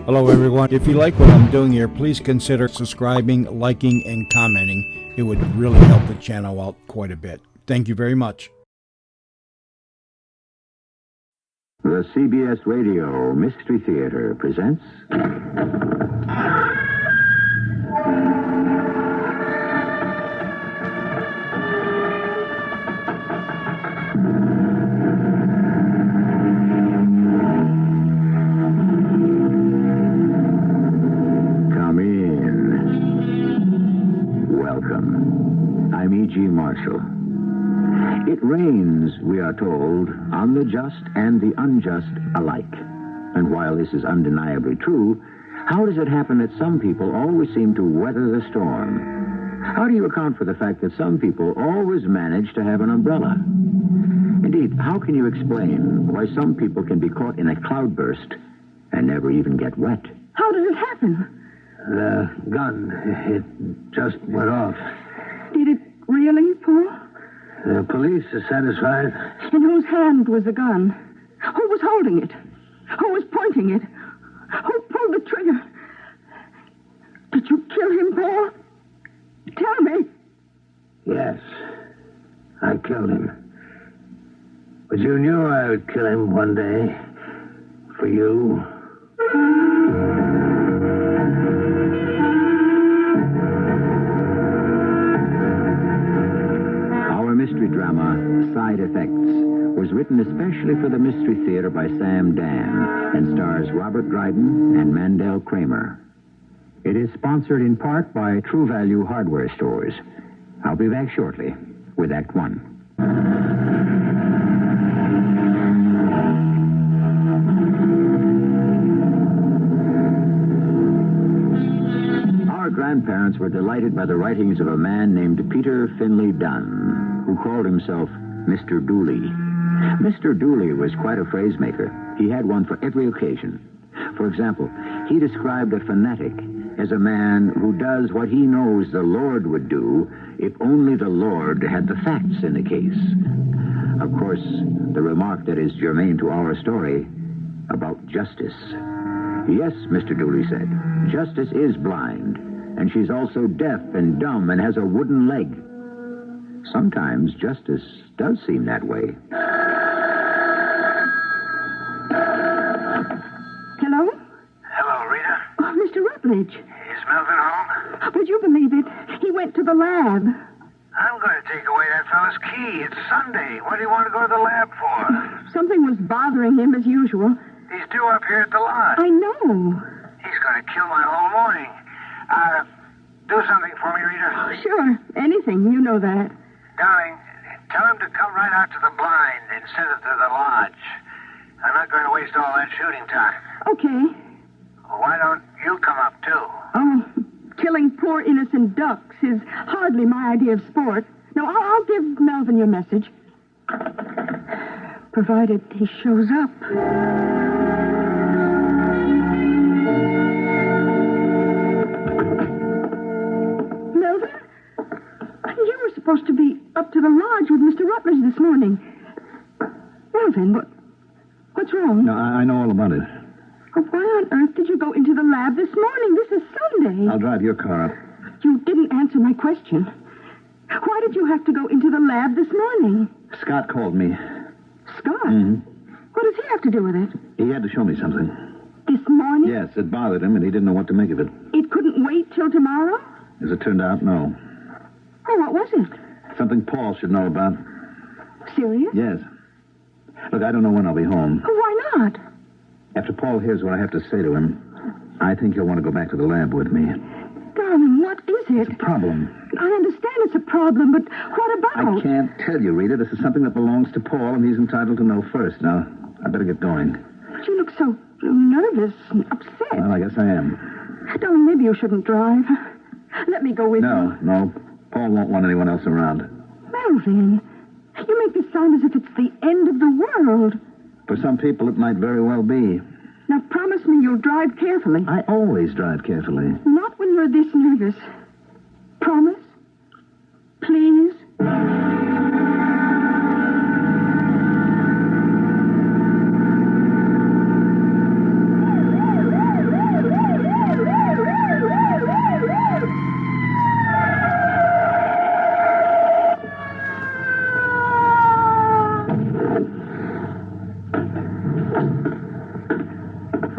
Hello everyone. If you like what I'm doing here, please consider subscribing, liking, and commenting. It would really help the channel out quite a bit. Thank you very much. The CBS Radio Mystery Theater presents... Come in. Welcome. I'm E.G. Marshall. It rains, we are told, on the just and the unjust alike. And while this is undeniably true, how does it happen that some people always seem to weather the storm? How do you account for the fact that some people always manage to have an umbrella? Indeed, how can you explain why some people can be caught in a cloudburst and never even get wet? How did it happen? The gun, it just went off. Did it really, Paul? The police are satisfied. In whose hand was the gun? Who was holding it? Who was pointing it? Who pulled the trigger? Did you kill him, Paul? Tell me. Yes, I killed him. But you knew I would kill him one day. For you. Our mystery drama, Side Effects, was written especially for the Mystery Theater by Sam Dan and stars Robert Dryden and Mandel Kramer. It is sponsored in part by True Value Hardware Stores. I'll be back shortly with Act One. Our grandparents were delighted by the writings of a man named Peter Finley Dunn, who called himself Mr. Dooley. Mr. Dooley was quite a phrasemaker. He had one for every occasion. For example, he described a fanatic as a man who does what he knows the Lord would do if only the Lord had the facts in the case. Of course, the remark that is germane to our story about justice. Yes, Mr. Dooley said, justice is blind, and she's also deaf and dumb and has a wooden leg. Sometimes justice does seem that way. Hello? Hello, Rita. Oh, Mr. Rutledge. Is Melvin home? Would you believe it? He went to the lab. I'm going to take away that fellow's key. It's Sunday. What do you want to go to the lab for? Something was bothering him as usual. He's due up here at the lodge. I know. He's going to kill my whole morning. Do something for me, Rita. Oh, sure. Anything. You know that. Darling, tell him to come right out to the blind instead of to the lodge. I'm not going to waste all that shooting time. Okay. Why don't you come up, too? Oh, killing poor innocent ducks is hardly my idea of sport. No, I'll give Melvin your message. Provided he shows up. Melvin? You were supposed to be up to the lodge with Mr. Rutledge this morning. Melvin, what's wrong? No, I know all about it. Oh, why on earth did you go into the lab this morning? This is Sunday. I'll drive your car up. You didn't answer my question. Why did you have to go into the lab this morning? Scott called me. Scott? Mm-hmm. What does he have to do with it? He had to show me something. This morning? Yes, it bothered him, and he didn't know what to make of it. It couldn't wait till tomorrow? As it turned out, no. Oh, what was it? Something Paul should know about. Serious? Yes. Look, I don't know when I'll be home. Oh, why not? After Paul hears what I have to say to him, I think he'll want to go back to the lab with me. Darling, what is it? It's a problem. I understand it's a problem, but what about? I can't tell you, Rita. This is something that belongs to Paul, and he's entitled to know first. Now, I better get going. You look so nervous and upset. Well, I guess I am. Darling, maybe you shouldn't drive. Let me go with you. No. Paul won't want anyone else around. Melvin, you make this sound as if it's the end of the world. For some people, it might very well be. Now, promise me you'll drive carefully. I always drive carefully. Not when you're this nervous. Promise? Please?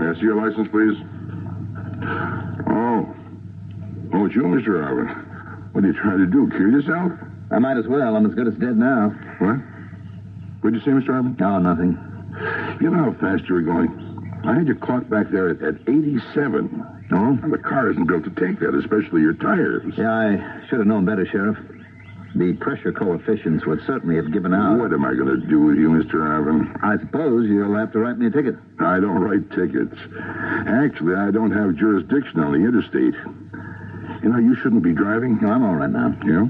May I see your license, please? Oh. Oh, it's you, Mr. Alvin. What are you trying to do? Kill yourself? I might as well. I'm as good as dead now. What? What'd you say, Mr. Alvin? Oh, nothing. You know how fast you were going? I had you clocked back there at 87. Oh? And the car isn't built to take that, especially your tires. Yeah, I should have known better, Sheriff. The pressure coefficients would certainly have given out. What am I going to do with you, Mr. Alvin? I suppose you'll have to write me a ticket. I don't write tickets. Actually, I don't have jurisdiction on the interstate. You know, you shouldn't be driving. No, I'm all right now. Yeah?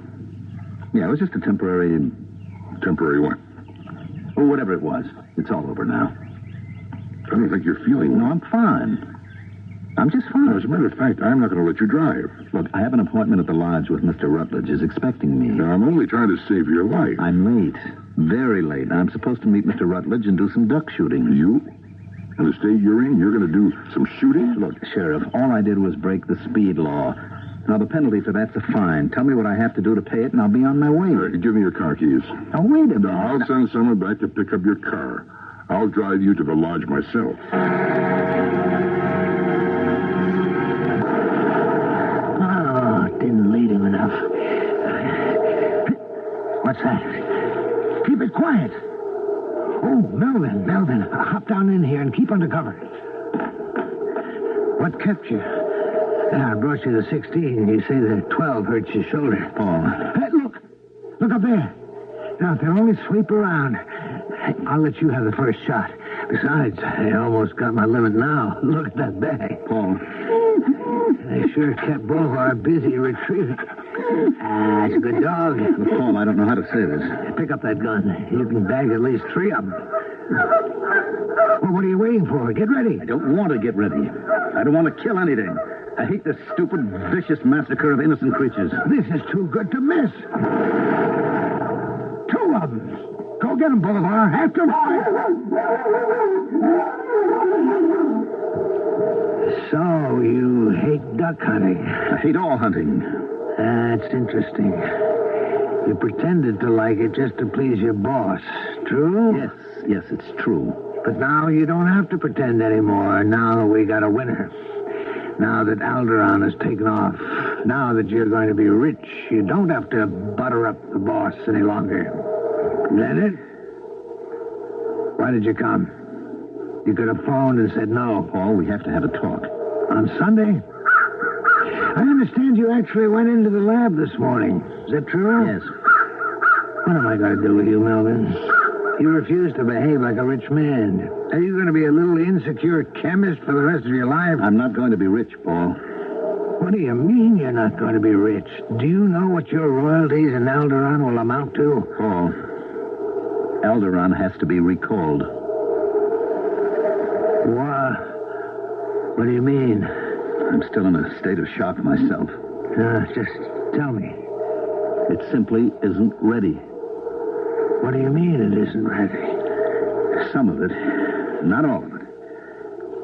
Yeah, it was just a temporary... Temporary what? Oh, whatever it was. It's all over now. I don't think you're feeling No, well. I'm fine. I'm just fine. As a matter of fact, I'm not going to let you drive. Look, I have an appointment at the lodge with Mr. Rutledge. He's expecting me. Now, I'm only trying to save your life. I'm late. Very late. I'm supposed to meet Mr. Rutledge and do some duck shooting. You? In the state you're in, you're going to do some shooting? Look, Sheriff, all I did was break the speed law. Now, the penalty for that's a fine. Tell me what I have to do to pay it, and I'll be on my way. Give me your car keys. Now, wait a minute. I'll send someone back to pick up your car. I'll drive you to the lodge myself. Oh, didn't lead him enough. What's that? Keep it quiet. Oh, Melvin, hop down in here and keep under cover. What kept you? I brought you the 16. You say the 12 hurts your shoulder. Paul. Hey, look up there. Now, if they'll only sweep around, I'll let you have the first shot. Besides, I almost got my limit now. Look at that bag. Paul. They sure kept Boulevard busy retrieving. Ah, it's a good dog. Look, Paul, I don't know how to say this. Pick up that gun. You can bag at least 3 of them. Well, what are you waiting for? Get ready. I don't want to get ready. I don't want to kill anything. I hate this stupid, vicious massacre of innocent creatures. This is too good to miss. 2 of them. Go get them, Boulevard. After them. So, you hate duck hunting. I hate all hunting. That's interesting. You pretended to like it just to please your boss. True? Yes, it's true. But now you don't have to pretend anymore. Now we got a winner. Now that Alderaan has taken off, now that you're going to be rich, you don't have to butter up the boss any longer. Is that it? Why did you come? You could have phoned and said no. Paul, we have to have a talk. On Sunday? I understand you actually went into the lab this morning. Is that true? Yes. What am I going to do with you, Melvin? You refuse to behave like a rich man. Are you going to be a little insecure chemist for the rest of your life? I'm not going to be rich, Paul. What do you mean you're not going to be rich? Do you know what your royalties in Alderaan will amount to? Paul, Alderaan has to be recalled. What do you mean? I'm still in a state of shock myself. Just tell me. It simply isn't ready. What do you mean it isn't ready? Some of it, not all of it.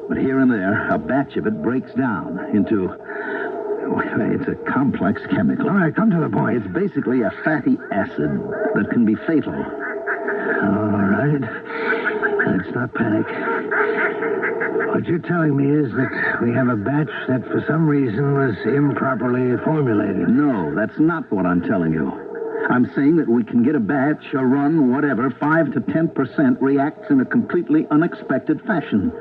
But here and there, a batch of it breaks down into... It's a complex chemical. All right, come to the point. It's basically a fatty acid that can be fatal. All right. Let's not panic. What you're telling me is that we have a batch that for some reason was improperly formulated. No, that's not what I'm telling you. I'm saying that we can get a batch, a run, whatever, 5 to 10% reacts in a completely unexpected fashion.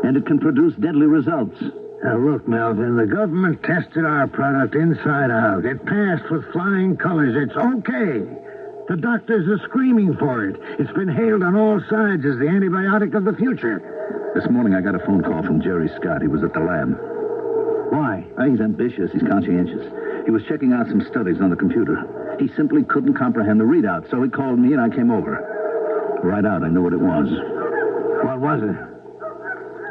And it can produce deadly results. Now, look, Melvin, the government tested our product inside out. It passed with flying colors. It's okay. The doctors are screaming for it. It's been hailed on all sides as the antibiotic of the future. This morning I got a phone call from Jerry Scott. He was at the lab. Why? He's ambitious. He's conscientious. He was checking out some studies on the computer. He simply couldn't comprehend the readout, so he called me and I came over. Right out, I knew what it was. What was it?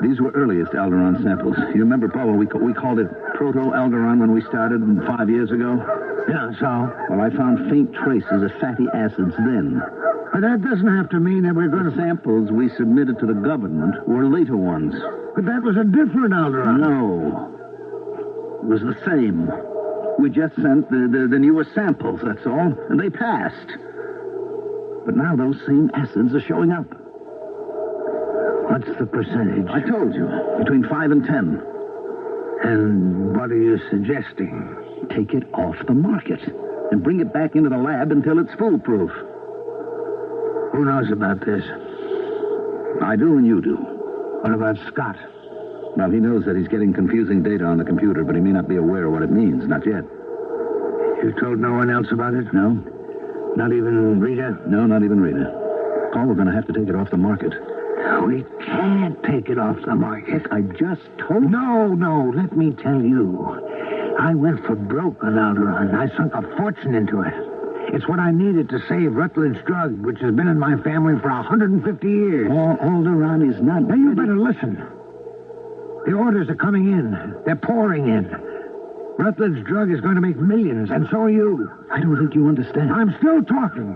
These were earliest Alderaan samples. You remember, Paul, we called it Proto-Alderaan when we started 5 years ago? Yeah, so? Well, I found faint traces of fatty acids then. But that doesn't have to mean that we're going The to... samples we submitted to the government were later ones. But that was a different Alderaan. No. It was the same. We just sent the newer samples, that's all. And they passed. But now those same acids are showing up. What's the percentage? I told you, between 5 and 10. And what are you suggesting? Take it off the market and bring it back into the lab until it's foolproof. Who knows about this? I do and you do. What about Scott? Well, he knows that he's getting confusing data on the computer, but he may not be aware of what it means. Not yet. You told no one else about it? No? Not even Rita? No, not even Rita. Paul, we're going to have to take it off the market. We can't take it off the market. I just told you. No, let me tell you. I went for broke on Alderaan. I sunk a fortune into it. It's what I needed to save Rutledge Drug, which has been in my family for 150 years. Paul, Alderaan is not... Now, you better listen. The orders are coming in. They're pouring in. Rutledge Drug is going to make millions, and so are you. I don't think you understand. I'm still talking.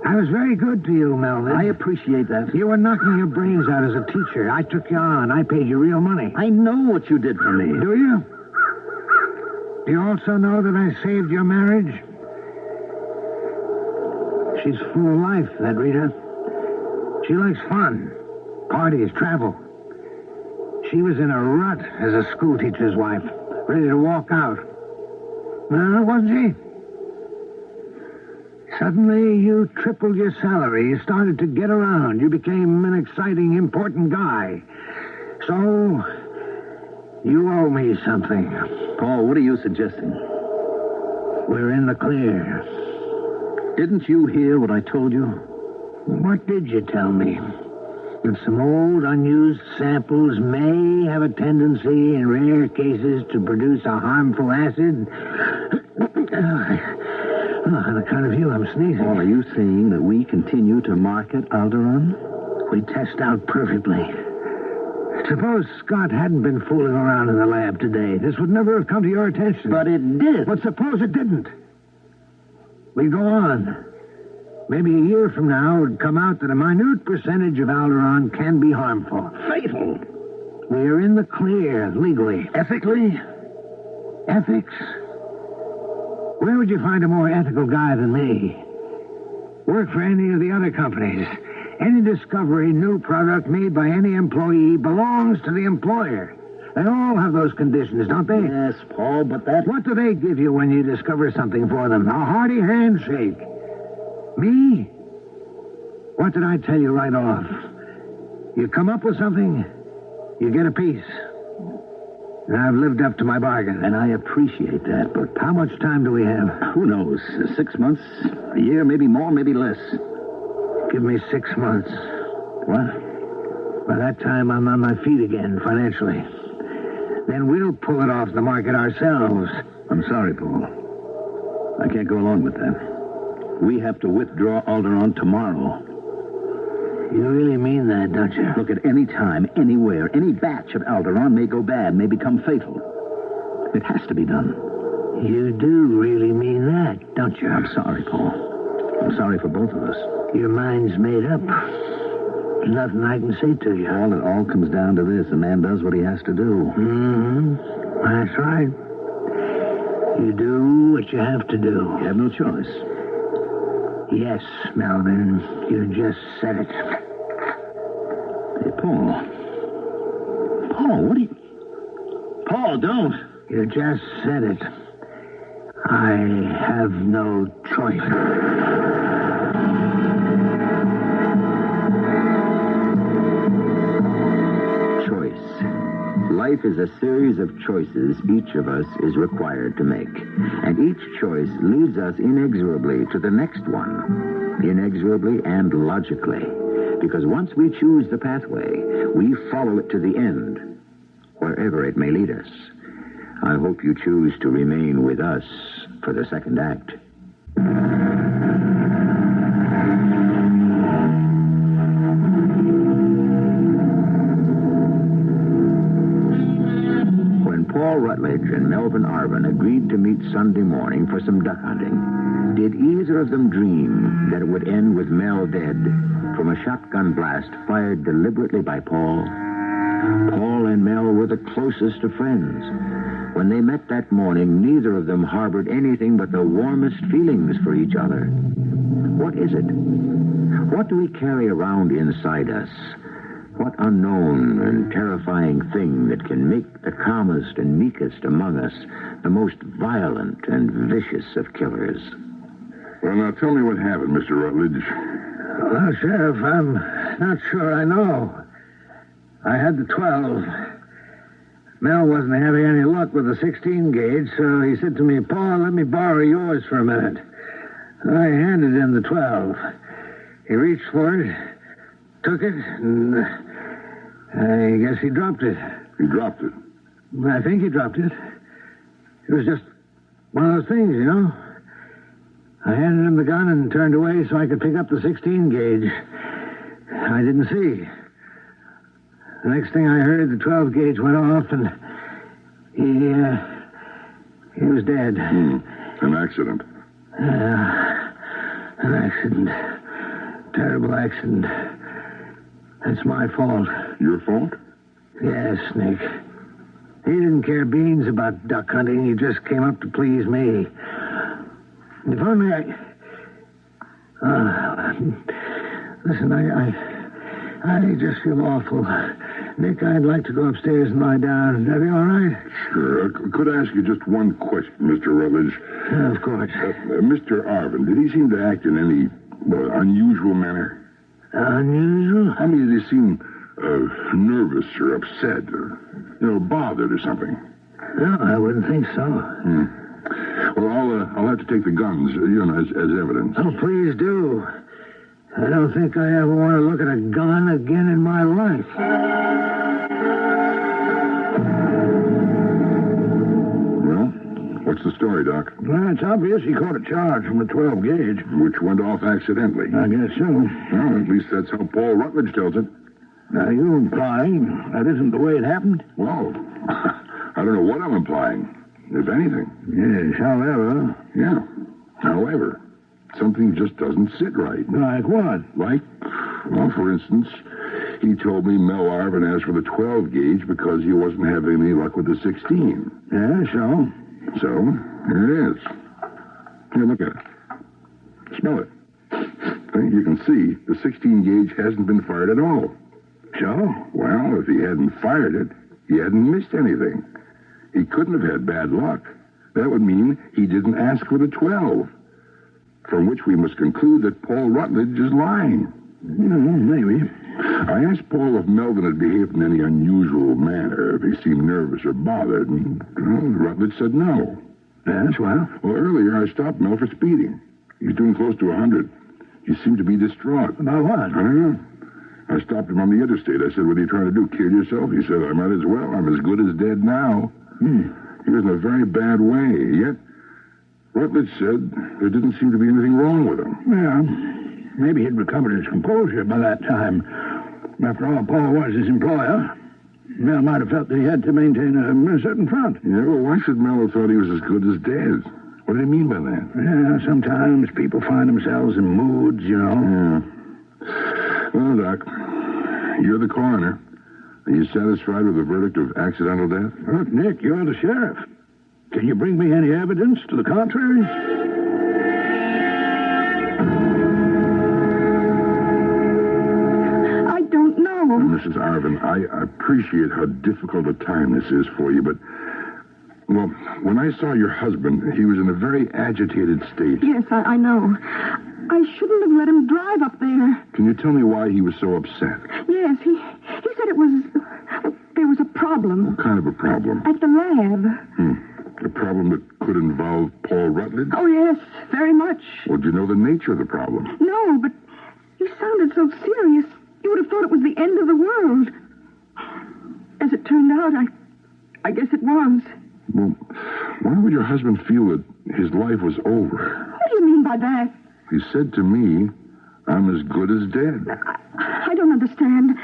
I was very good to you, Melvin. I appreciate that. You were knocking your brains out as a teacher. I took you on. I paid you real money. I know what you did for me. Do you? Do you also know that I saved your marriage? She's full of life, that Rita. She likes fun, parties, travel. She was in a rut as a schoolteacher's wife, ready to walk out. No, wasn't she? Suddenly, you tripled your salary. You started to get around. You became an exciting, important guy. So, you owe me something. Paul, what are you suggesting? We're in the clear. Didn't you hear what I told you? What did you tell me? That some old, unused samples may have a tendency, in rare cases, to produce a harmful acid? On account of you, I'm sneezing. Paul, are you saying that we continue to market Alderaan? We test out perfectly. Suppose Scott hadn't been fooling around in the lab today. This would never have come to your attention. But it did. But suppose it didn't. We go on. Maybe a year from now it would come out that a minute percentage of Alderaan can be harmful. Fatal. We're in the clear, legally. Ethically? Ethics? Where would you find a more ethical guy than me? Work for any of the other companies. Any discovery, new product made by any employee belongs to the employer. They all have those conditions, don't they? Yes, Paul, but that... What do they give you when you discover something for them? A hearty handshake. Me? What did I tell you right off? You come up with something, you get a piece. And I've lived up to my bargain. And I appreciate that, but How much time do we have? who knows? 6 months? A year, maybe more, maybe less. Give me 6 months. What? By that time, I'm on my feet again, financially. Then we'll pull it off the market ourselves. I'm sorry, Paul. I can't go along with that. We have to withdraw Alderaan tomorrow. You really mean that, don't you? Look, at any time, anywhere, any batch of Alderaan may go bad, may become fatal. It has to be done. You do really mean that, don't you? I'm sorry, Paul. I'm sorry for both of us. Your mind's made up. There's nothing I can say to you. Paul, it all comes down to this. A man does what he has to do. Mm-hmm. That's right. You do what you have to do. You have no choice. Yes, Melvin. You just said it. Hey, Paul. Paul, what are you... Paul, don't. You just said it. I have no choice. Life is a series of choices each of us is required to make. And each choice leads us inexorably to the next one. Inexorably and logically. Because once we choose the pathway, we follow it to the end, wherever it may lead us. I hope you choose to remain with us for the second act. Paul Rutledge and Melvin Arvin agreed to meet Sunday morning for some duck hunting. Did either of them dream that it would end with Mel dead from a shotgun blast fired deliberately by Paul? Paul and Mel were the closest of friends. When they met that morning, neither of them harbored anything but the warmest feelings for each other. What is it? What do we carry around inside us? What unknown and terrifying thing that can make the calmest and meekest among us the most violent and vicious of killers? Well, now tell me what happened, Mr. Rutledge. Well, Sheriff, I'm not sure I know. I had the 12. Mel wasn't having any luck with the 16 gauge, so he said to me, "Paul, let me borrow yours for a minute." I handed him the 12. He reached for it, took it, and I guess he dropped it. He dropped it. I think he dropped it. It was just one of those things, you know. I handed him the gun and turned away so I could pick up the 16 gauge. I didn't see. The next thing I heard, the 12 gauge went off, and he was dead. An accident. An accident. Terrible accident. That's my fault. Your fault? Yes, Nick. He didn't care beans about duck hunting. He just came up to please me. If only I... listen, I just feel awful. Nick, I'd like to go upstairs and lie down. Is that be all right? Sure. Could I ask you just one question, Mr. Rutledge? Of course. Mr. Arvin, did he seem to act in any unusual manner? Unusual? I mean, did he seem nervous or upset or, bothered or something? No, I wouldn't think so. Well, I'll have to take the guns, as evidence. Oh, please do. I don't think I ever want to look at a gun again in my life. Well, what's the story, Doc? Well, it's obvious he caught a charge from a 12 gauge. Which went off accidentally. I guess so. Well, at least that's how Paul Rutledge tells it. Now, you implying that isn't the way it happened? Well, I don't know what I'm implying, if anything. Yes, however... Yeah, however... Something just doesn't sit right. Like what? Like, well, for instance, he told me Mel Arvin asked for the 12 gauge because he wasn't having any luck with the 16. Yeah, so? So, here it is. Here, look at it. Smell it. You can see the 16 gauge hasn't been fired at all. So? Well, if he hadn't fired it, he hadn't missed anything. He couldn't have had bad luck. That would mean he didn't ask for the 12. From which we must conclude that Paul Rutledge is lying. Maybe. I asked Paul if Melvin had behaved in any unusual manner, if he seemed nervous or bothered, and Rutledge said no. Yes, well? Well, earlier I stopped Mel for speeding. He's doing close to 100. He seemed to be distraught. About what? I don't know. I stopped him on the interstate. I said, "What are you trying to do, kill yourself?" He said, "I might as well. I'm as good as dead now." He was in a very bad way, yet Rutledge said there didn't seem to be anything wrong with him. Yeah, maybe he'd recovered his composure by that time. After all, Paul was his employer. Mel might have felt that he had to maintain a certain front. Yeah, well, why should Mel have thought he was as good as dead? What did he mean by that? Yeah, sometimes people find themselves in moods, Yeah. Well, Doc, you're the coroner. Are you satisfied with the verdict of accidental death? Look, Nick, you're the sheriff. Can you bring me any evidence to the contrary? I don't know. Mrs. Arvin, I appreciate how difficult a time this is for you, but, well, when I saw your husband, he was in a very agitated state. Yes, I know. I shouldn't have let him drive up there. Can you tell me why he was so upset? Yes, he said there was a problem. What kind of a problem? At the lab. A problem that could involve Paul Rutledge? Oh, yes, very much. Well, do you know the nature of the problem? No, but he sounded so serious. You would have thought it was the end of the world. As it turned out, I guess it was. Well, why would your husband feel that his life was over? What do you mean by that? He said to me, "I'm as good as dead." I don't understand.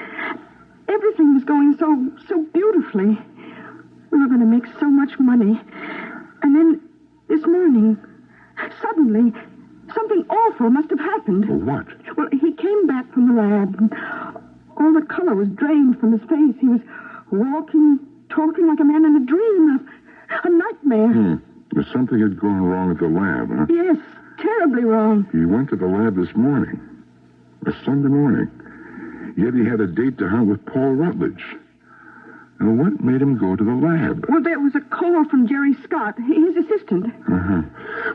Everything was going so beautifully. We were going to make so much money. And then, this morning, suddenly, something awful must have happened. Well, what? Well, he came back from the lab, and all the color was drained from his face. He was walking, talking like a man in a dream, a nightmare. Something had gone wrong at the lab, huh? Yes. terribly wrong. He went to the lab this morning, a Sunday morning. Yet he had a date to hunt with Paul Rutledge. And what made him go to the lab? Well, there was a call from Jerry Scott, his assistant. Uh-huh.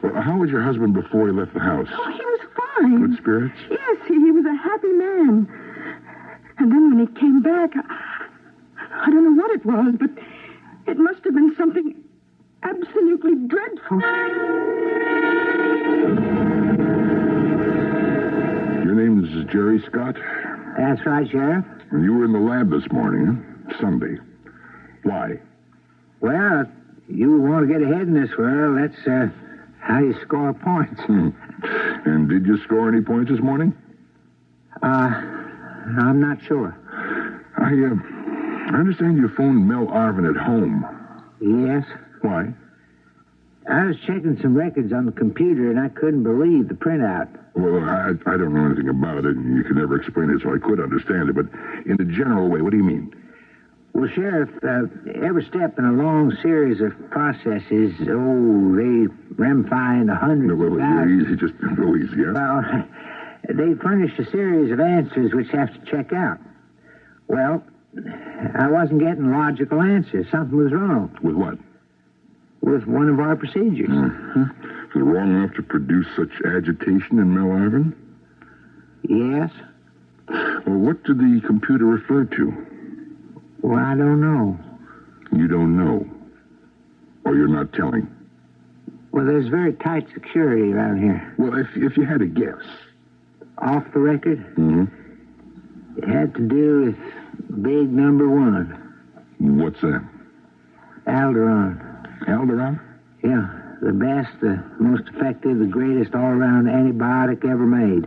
Well, how was your husband before he left the house? Oh, he was fine. Good spirits? Yes, he was a happy man. And then when he came back, I don't know what it was, but it must have been something absolutely dreadful. Your name is Jerry Scott? That's right, Sheriff. And you were in the lab this morning, huh? Sunday. Why? Well, you want to get ahead in this world, that's how you score points. And did you score any points this morning? I'm not sure. I understand you phoned Mel Arvin at home. Yes? Why? I was checking some records on the computer, and I couldn't believe the printout. Well, I don't know anything about it, and you could never explain it, so I could understand it. But in a general way, what do you mean? Well, Sheriff, every step in a long series of processes, they ramify into hundreds Well, of thousands. easy, just go easy, yeah? Well, they furnish a series of answers which have to check out. Well, I wasn't getting logical answers. Something was wrong With what? with one of our procedures. Is it wrong enough to produce such agitation in Mel Arvin? Yes? Well, what did the computer refer to? Well, I don't know. You don't know. Or you're not telling. Well, there's very tight security around here. Well, if you had a guess. Off the record, Mm-hmm. it had to do with big number one, What's that? Alderon. Alderon? Yeah, the best, the most effective, the greatest all-around antibiotic ever made.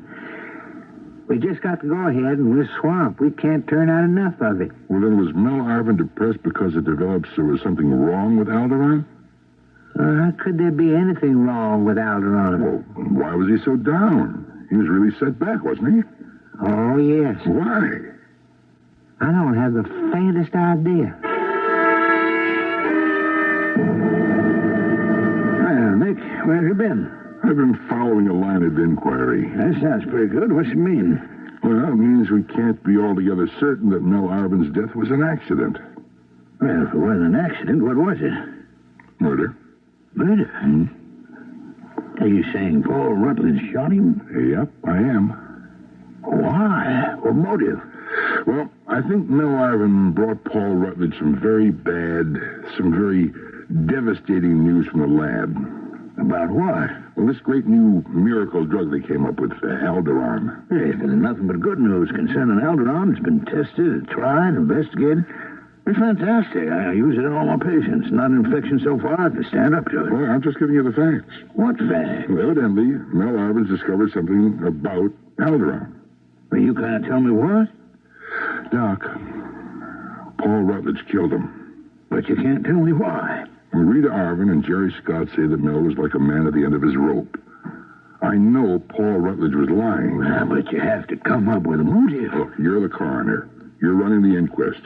We just got to go ahead and we're swamped. We can't turn out enough of it. Well, then was Mel Arvin depressed because it developed there was something wrong with Alderon? How could there be anything wrong with Alderon? Well, why was he so down? He was really set back, wasn't he? Oh, yes. Why? I don't have the faintest idea. Well, Nick, where have you been? I've been following a line of inquiry. That sounds pretty good. What's it mean? Well, it means we can't be altogether certain that Mel Arvin's death was an accident. Well, if it wasn't an accident, what was it? Murder. Murder? Are you saying Paul Rutledge shot him? Yep, I am. Why? What motive? Well, I think Mel Arvin brought Paul Rutledge some very devastating news from the lab. About what? Well, this great new miracle drug they came up with, Alderon. There's been nothing but good news concerning Alderon. It's been tested, tried, investigated. It's fantastic. I use it in all my patients. Not an infection so far to stand up to it. Well, I'm just giving you the facts. What fact? Well, evidently, Mel Arvin's discovered something about Alderon. Well, you can't tell me what? Doc, Paul Rutledge killed him. But you can't tell me why. Well, Rita Arvin and Jerry Scott say that Mel was like a man at the end of his rope. I know Paul Rutledge was lying. Well, but you have to come up with a motive. Look, you're the coroner. You're running the inquest.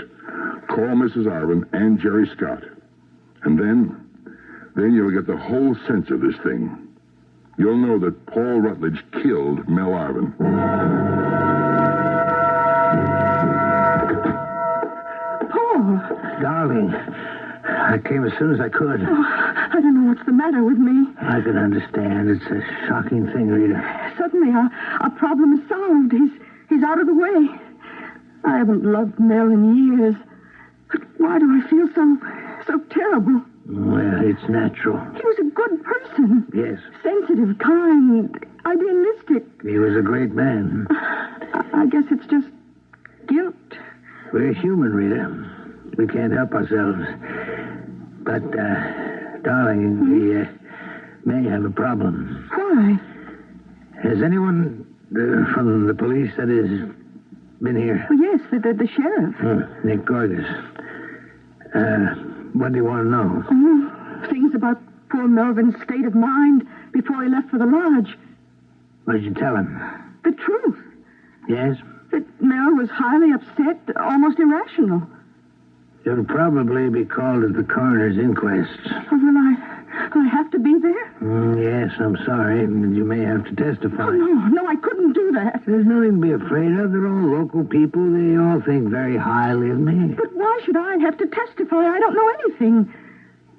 Call Mrs. Arvin and Jerry Scott. And then you'll get the whole sense of this thing. You'll know that Paul Rutledge killed Mel Arvin. Paul! Darling, I came as soon as I could. Oh, I don't know what's the matter with me. I can understand. It's a shocking thing, Rita. Suddenly, our problem is solved. He's out of the way. I haven't loved Mel in years. But why do I feel so terrible? Well, it's natural. He was a good person. Yes, Sensitive, kind, idealistic. he was a great man. I guess it's just guilt. We're human, Rita. We can't help ourselves. But, darling, we may have a problem. Why? Has anyone from the police, that is, been here? Well, yes, the sheriff. Nick Gorgas. What do you want to know? Things about poor Melvin's state of mind before he left for the lodge. What did you tell him? The truth. Yes? That Mel was highly upset, almost irrational. You'll probably be called at the coroner's inquest. Oh, will I have to be there? Yes, I'm sorry. You may have to testify. Oh, no, I couldn't do that. There's nothing to be afraid of. They're all local people. They all think very highly of me. But why should I have to testify? I don't know anything.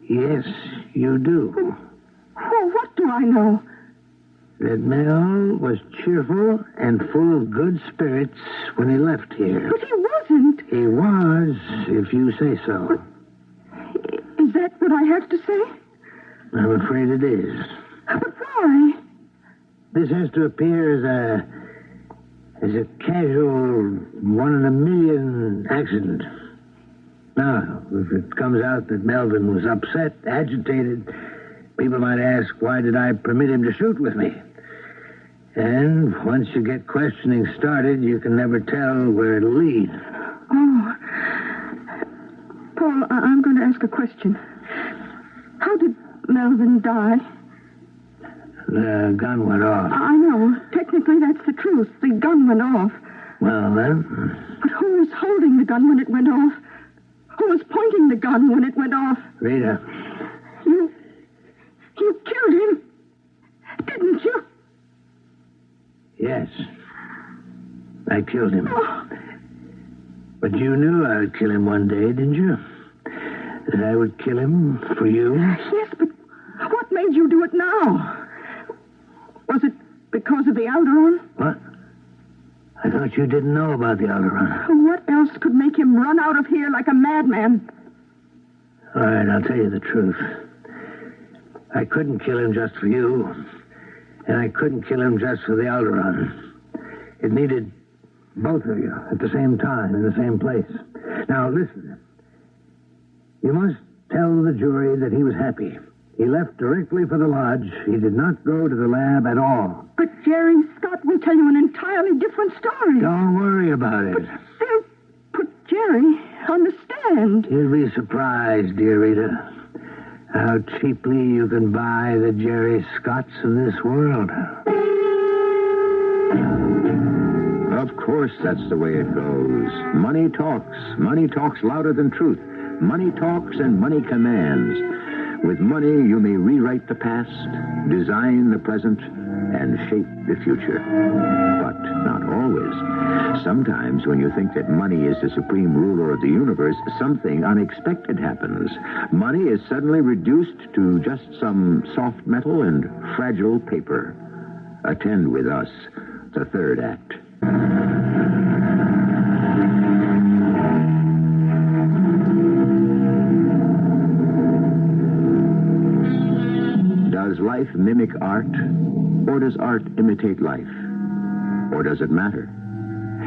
Yes, you do. Oh, what do I know? That Mel was cheerful and full of good spirits when he left here. But he wasn't. He was, if you say so. Is that what I have to say? I'm afraid it is. But why? This has to appear as a casual one-in-a-million accident. Now, if it comes out that Melvin was upset, agitated, people might ask, why did I permit him to shoot with me? And once you get questioning started, you can never tell where it'll lead. Oh. Paul, I'm going to ask a question. How did Melvin die? The gun went off. I know. Technically, that's the truth. The gun went off. Well, then... But who was holding the gun when it went off? Who was pointing the gun when it went off? Rita. You killed him, didn't you? Yes. I killed him. Oh. But you knew I would kill him one day, didn't you? That I would kill him for you? Yes, but what made you do it now? Was it because of the Alderon? What? I thought you didn't know about the Alderon. What else could make him run out of here like a madman? All right, I'll tell you the truth. I couldn't kill him just for you, and I couldn't kill him just for the Alderon. It needed both of you at the same time, in the same place. Now, listen. You must tell the jury that he was happy. He left directly for the lodge. He did not go to the lab at all. But Jerry Scott will tell you an entirely different story. Don't worry about it. They'll put Jerry on the stand. You'll be surprised, dear Rita, how cheaply you can buy the Jerry Scotts of this world. Of course, that's the way it goes. Money talks. Money talks louder than truth. Money talks and money commands. With money, you may rewrite the past, design the present, and shape the future. But not always. Sometimes when you think that money is the supreme ruler of the universe, something unexpected happens. Money is suddenly reduced to just some soft metal and fragile paper. Attend with us the third act. Does life mimic art, or does art imitate life? Or does it matter?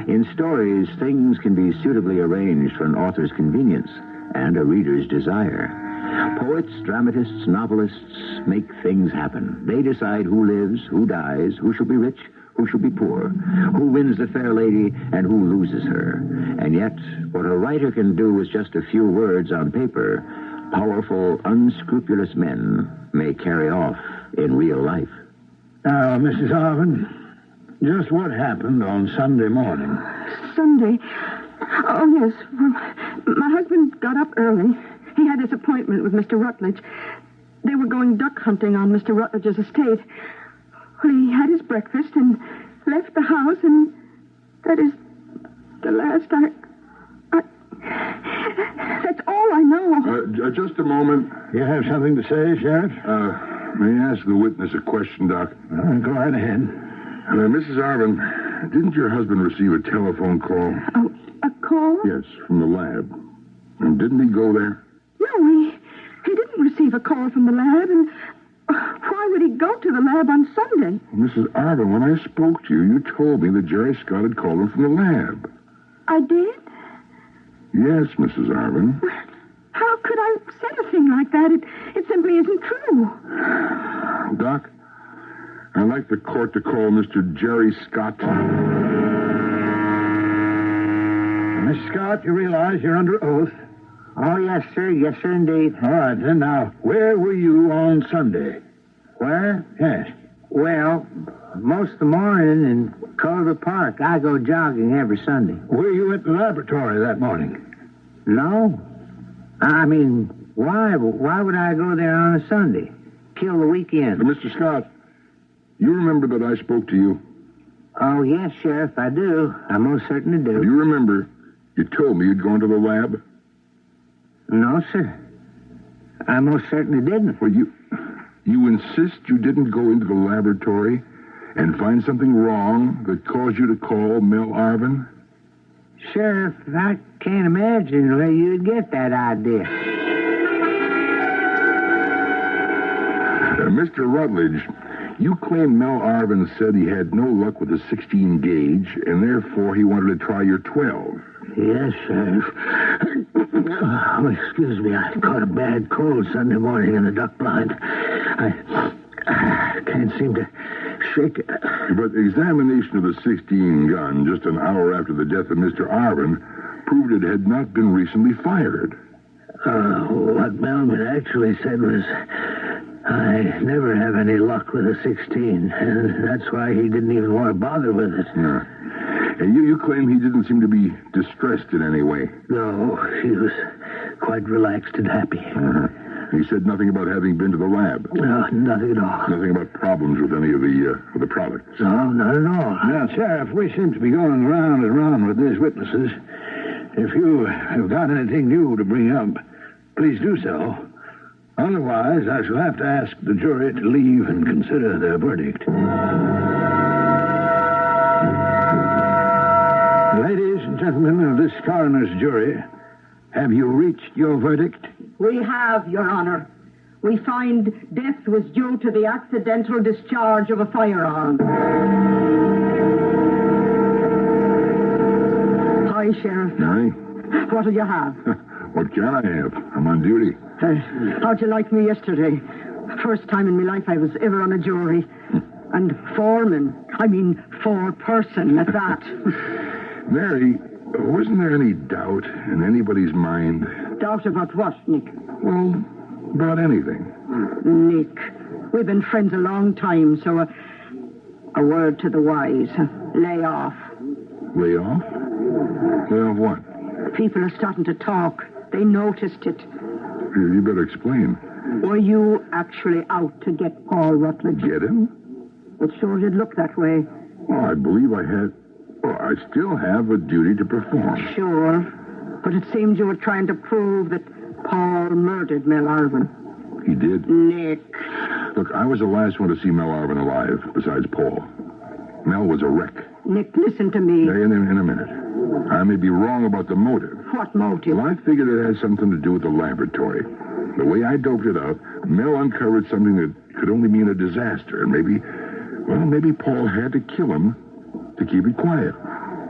In stories, things can be suitably arranged for an author's convenience and a reader's desire. Poets, dramatists, novelists make things happen. They decide who lives, who dies, who shall be rich, who shall be poor, who wins the fair lady, and who loses her. And yet, what a writer can do with just a few words on paper, powerful, unscrupulous men may carry off in real life. Now, Mrs. Arvin, just what happened on Sunday morning? Sunday? Oh, yes. Well, my husband got up early. He had his appointment with Mr. Rutledge. They were going duck hunting on Mr. Rutledge's estate. Well, he had his breakfast and left the house, and that is the last That's all I know. Just a moment. You have something to say, Sheriff? May I ask the witness a question, Doc? Go right ahead. Mrs. Arvin, didn't your husband receive a telephone call? Oh, a call? Yes, from the lab. And didn't he go there? No, he didn't receive a call from the lab, and why would he go to the lab on Sunday? Mrs. Arvin, when I spoke to you, you told me that Jerry Scott had called him from the lab. I did? Yes, Mrs. Arvin. How could I say a thing like that? It simply isn't true. Doc, I'd like the court to call Mr. Jerry Scott. Miss Scott, you realize you're under oath? Oh, yes, sir. Yes, sir, indeed. All right, then. Now, where were you on Sunday? Where? Yes. Well, most of the morning in Culver Park. I go jogging every Sunday. Were you at the laboratory that morning? No. I mean, why? Why would I go there on a Sunday? kill the weekend. Mr. Scott, you remember that I spoke to you? Oh, yes, Sheriff, I do. I most certainly do. Do you remember you told me you'd gone to the lab? No, sir. I most certainly didn't. Well, you insist you didn't go into the laboratory and find something wrong that caused you to call Mel Arvin? Sheriff, I can't imagine where you'd get that idea. Mr. Rutledge, you claim Mel Arvin said he had no luck with the 16 gauge, and therefore he wanted to try your 12. Yes, Sheriff. Oh, excuse me, I caught a bad cold Sunday morning in the duck blind. I can't seem to shake it. But examination of the 16 gun just an hour after the death of Mr. Arvin proved it had not been recently fired. What Melvin actually said was, I never have any luck with a 16, and that's why he didn't even want to bother with it. Yeah. And you claim he didn't seem to be distressed in any way. No, he was quite relaxed and happy. He said nothing about having been to the lab. No, nothing at all. Nothing about problems with any of the products. No, not at all. Now, Sheriff, we seem to be going round and round with these witnesses. If you have got anything new to bring up, please do so. Otherwise, I shall have to ask the jury to leave and consider their verdict. Ladies and gentlemen of this coroner's jury, have you reached your verdict? We have, Your Honor. We find death was due to the accidental discharge of a firearm. Hi, Sheriff. Aye? What'll you have? What can I have? I'm on duty. How'd you like me yesterday? First time in my life I was ever on a jury. And foreman. I mean, four-person at that. Mary, wasn't there any doubt in anybody's mind? Doubt about what, Nick? Well, about anything. Nick, we've been friends a long time, so a word to the wise. Lay off. Lay off? Lay off what? People are starting to talk. They noticed it. You better explain. Were you actually out to get Paul Rutledge? Get him? It sure did look that way. Well, I believe I had... Well, I still have a duty to perform. Sure. But it seems you were trying to prove that Paul murdered Mel Arvin. He did. Nick. Look, I was the last one to see Mel Arvin alive, besides Paul. Mel was a wreck. Nick, listen to me. In a minute. I may be wrong about the motive. What motive? Well, I figured it had something to do with the laboratory. The way I doped it out, Mel uncovered something that could only mean a disaster. And maybe Paul had to kill him to keep it quiet.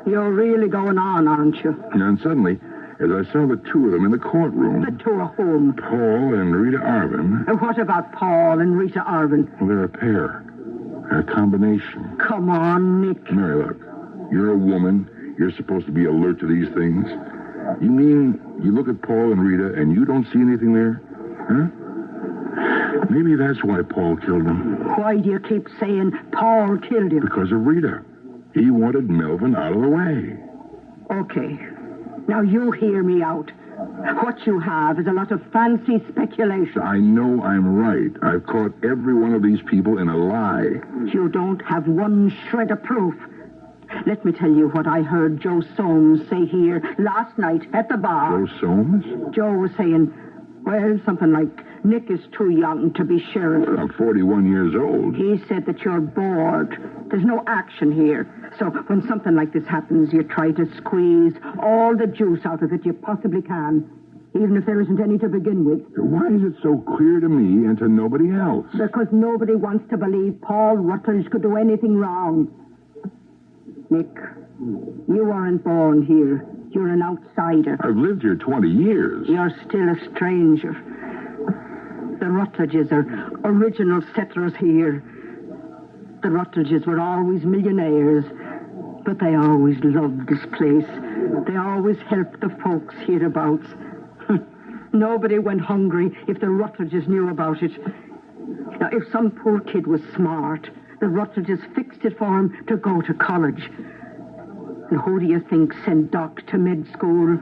You're really going on, aren't you? And suddenly, as I saw the two of them in the courtroom... The two of whom? Paul and Rita Arvin... And what about Paul and Rita Arvin? Well, they're a pair. A combination. Come on, Nick. Mary, look. You're a woman. You're supposed to be alert to these things. You mean you look at Paul and Rita and you don't see anything there? Huh? Maybe that's why Paul killed him. Why do you keep saying Paul killed him? Because of Rita. He wanted Melvin out of the way. Okay. Now you hear me out. What you have is a lot of fancy speculation. I know I'm right. I've caught every one of these people in a lie. You don't have one shred of proof. Let me tell you what I heard Joe Soames say here last night at the bar. Joe Soames? Joe was saying, well, something like, Nick is too young to be sheriff. I'm 41 years old. He said that you're bored. There's no action here. So when something like this happens, you try to squeeze all the juice out of it you possibly can, even if there isn't any to begin with. Why is it so clear to me and to nobody else? Because nobody wants to believe Paul Rutledge could do anything wrong. Nick, you weren't born here. You're an outsider. I've lived here 20 years. You're still a stranger. The Rutledges are original settlers here. The Rutledges were always millionaires, but they always loved this place. They always helped the folks hereabouts. Nobody went hungry if the Rutledges knew about it. Now, if some poor kid was smart, the Rutledges fixed it for him to go to college. And who do you think sent Doc to med school?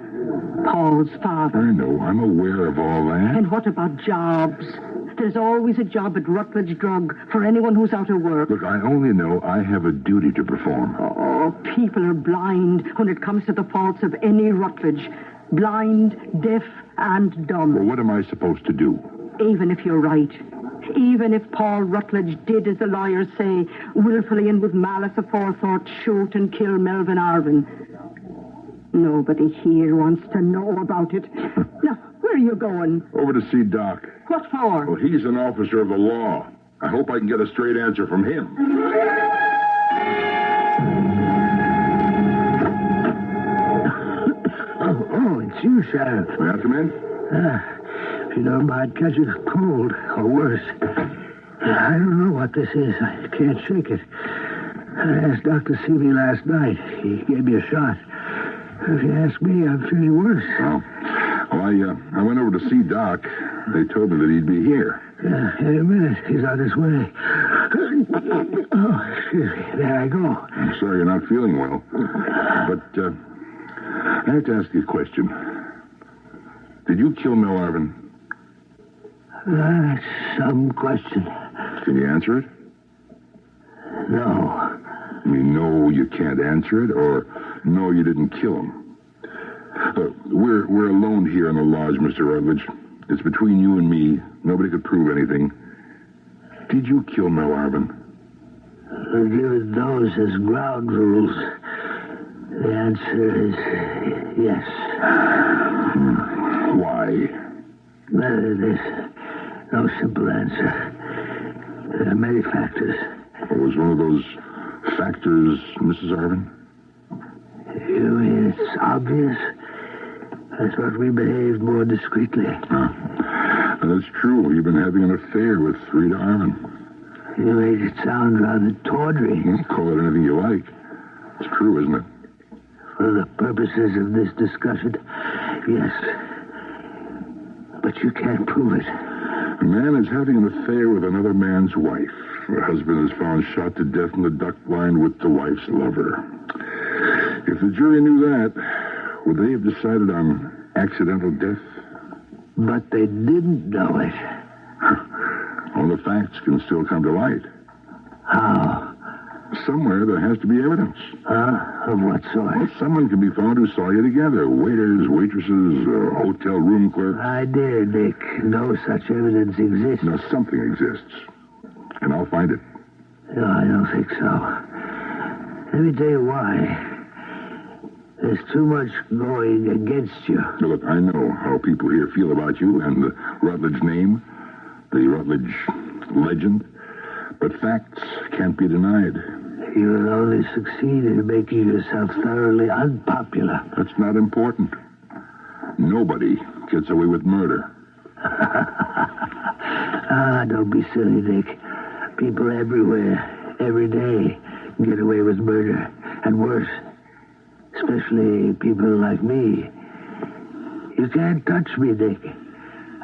Paul's father. I know. I'm aware of all that. And what about jobs? There's always a job at Rutledge Drug for anyone who's out of work. Look, I only know I have a duty to perform. Oh, people are blind when it comes to the faults of any Rutledge. Blind, deaf, and dumb. Well, what am I supposed to do? Even if you're right. Even if Paul Rutledge did, as the lawyers say, willfully and with malice aforethought, shoot and kill Melvin Arvin. Nobody here wants to know about it. Now, where are you going? Over to see Doc. What for? Well, he's an officer of the law. I hope I can get a straight answer from him. Oh, it's you, Sheriff. May I come in? If you don't mind catching a cold, or worse. I don't know what this is. I can't shake it. I asked Doc to see me last night. He gave me a shot. If you ask me, I'm feeling worse. Well, I went over to see Doc. They told me that he'd be here. In a minute. He's on his way. Oh, excuse me. There I go. I'm sorry you're not feeling well. But I have to ask you a question. Did you kill Mel Arvin? That's some question. Can you answer it? No. You mean, no, you can't answer it, or no, you didn't kill him? We're alone here in the lodge, Mr. Rutledge. It's between you and me. Nobody could prove anything. Did you kill Mel Arvin? Given those as ground rules, the answer is yes. Why? There's no simple answer. There are many factors. What was one of those factors, Mrs. Arvin? You mean it's obvious? I thought we behaved more discreetly. That's true. You've been having an affair with Rita Arvin. You made it sound rather tawdry. Call it anything you like. It's true, isn't it? For the purposes of this discussion, yes. But you can't prove it. A man is having an affair with another man's wife. Her husband is found shot to death in the duck blind with the wife's lover. If the jury knew that, would they have decided on accidental death? But they didn't know it. All the facts can still come to light. How? Somewhere there has to be evidence. Of what sort? Well, someone can be found who saw you together. Waiters, waitresses, hotel room clerks. I dare, Dick. No such evidence exists. Now, something exists. And I'll find it. No, I don't think so. Let me tell you why. There's too much going against you. Now, look, I know how people here feel about you and the Rutledge name, the Rutledge legend. But facts can't be denied. You will only succeed in making yourself thoroughly unpopular. That's not important. Nobody gets away with murder. Don't be silly, Dick. People everywhere, every day, get away with murder. And worse. Especially people like me. You can't touch me, Dick.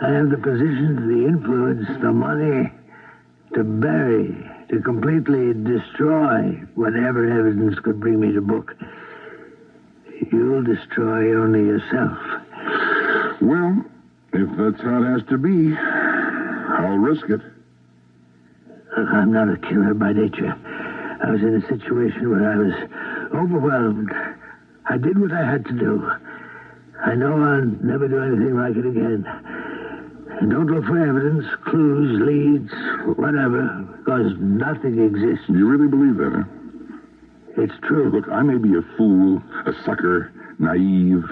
I have the position, the influence, the money to bury, to completely destroy whatever evidence could bring me to book. You'll destroy only yourself. Well, if that's how it has to be, I'll risk it. Look, I'm not a killer by nature. I was in a situation where I was overwhelmed. I did what I had to do. I know I'll never do anything like it again. And don't look for evidence, clues, leads, whatever, because nothing exists. You really believe that, huh? It's true. Look, I may be a fool, a sucker, naive,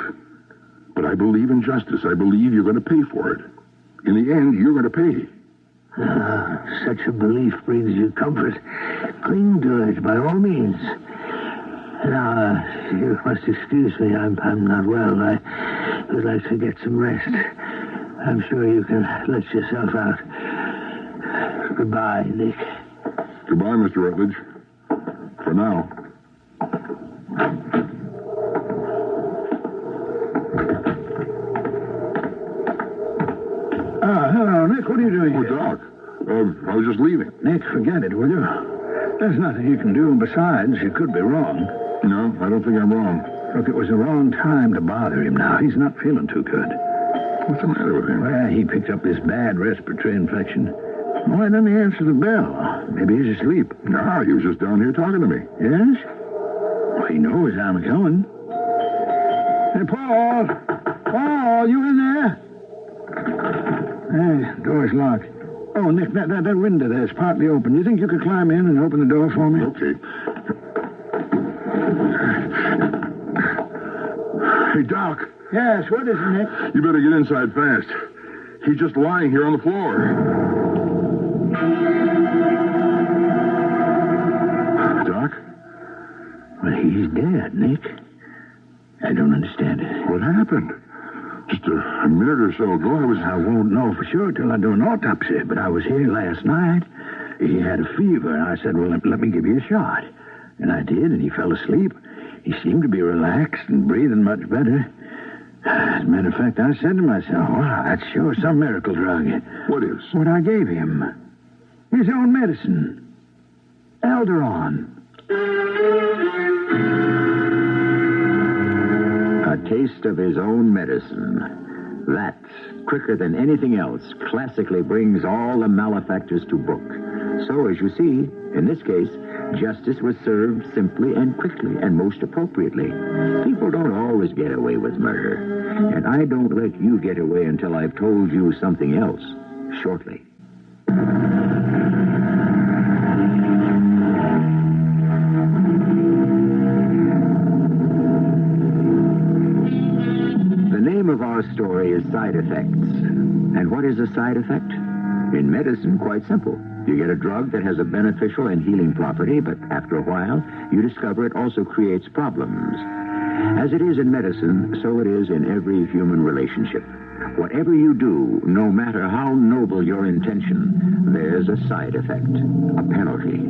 but I believe in justice. I believe you're going to pay for it. In the end, you're going to pay. Such a belief brings you comfort. Cling to it, by all means. Now, you must excuse me. I'm not well. I would like to get some rest. I'm sure you can let yourself out. Goodbye, Nick. Goodbye, Mr. Rutledge. For now. Hello, Nick. What are you doing Oh, here? Doc. I was just leaving. Nick, forget it, will you? There's nothing you can do. Besides, you could be wrong. No, I don't think I'm wrong. Look, it was the wrong time to bother him now. He's not feeling too good. What's the matter with him? Well, he picked up this bad respiratory infection. Why doesn't he answer the bell? Maybe he's asleep. No, he was just down here talking to me. Yes? Well, he knows I'm coming. Hey, Paul! Paul, you in there? Hey, door's locked. Oh, Nick, that window there's partly open. You think you could climb in and open the door for me? Okay. Hey, Doc. Yes, what is it, Nick? You better get inside fast. He's just lying here on the floor. Doc? Well, he's dead, Nick. I don't understand it. What happened? Just a minute or so ago, I won't know for sure till I do an autopsy, but I was here last night. He had a fever, and I said, well, let me give you a shot. And I did, and he fell asleep. He seemed to be relaxed and breathing much better. As a matter of fact, I said to myself, wow, that's sure some miracle drug. What is? What I gave him. His own medicine. Alderon. A taste of his own medicine. That, quicker than anything else, classically brings all the malefactors to book. So, as you see, in this case, justice was served simply and quickly and most appropriately. People don't always get away with murder. And I don't let you get away until I've told you something else, shortly. The name of our story is Side Effects. And what is a side effect? In medicine, quite simple. You get a drug that has a beneficial and healing property, but after a while, you discover it also creates problems. As it is in medicine, so it is in every human relationship. Whatever you do, no matter how noble your intention, there's a side effect, a penalty.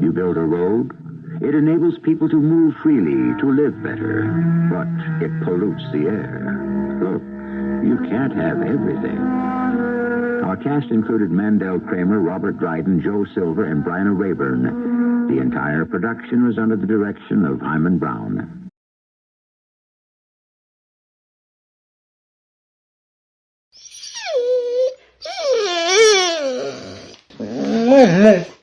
You build a road, it enables people to move freely, to live better, but it pollutes the air. Look, you can't have everything. Our cast included Mandel Kramer, Robert Dryden, Joe Silver, and Bryna Raeburn. The entire production was under the direction of Hyman Brown.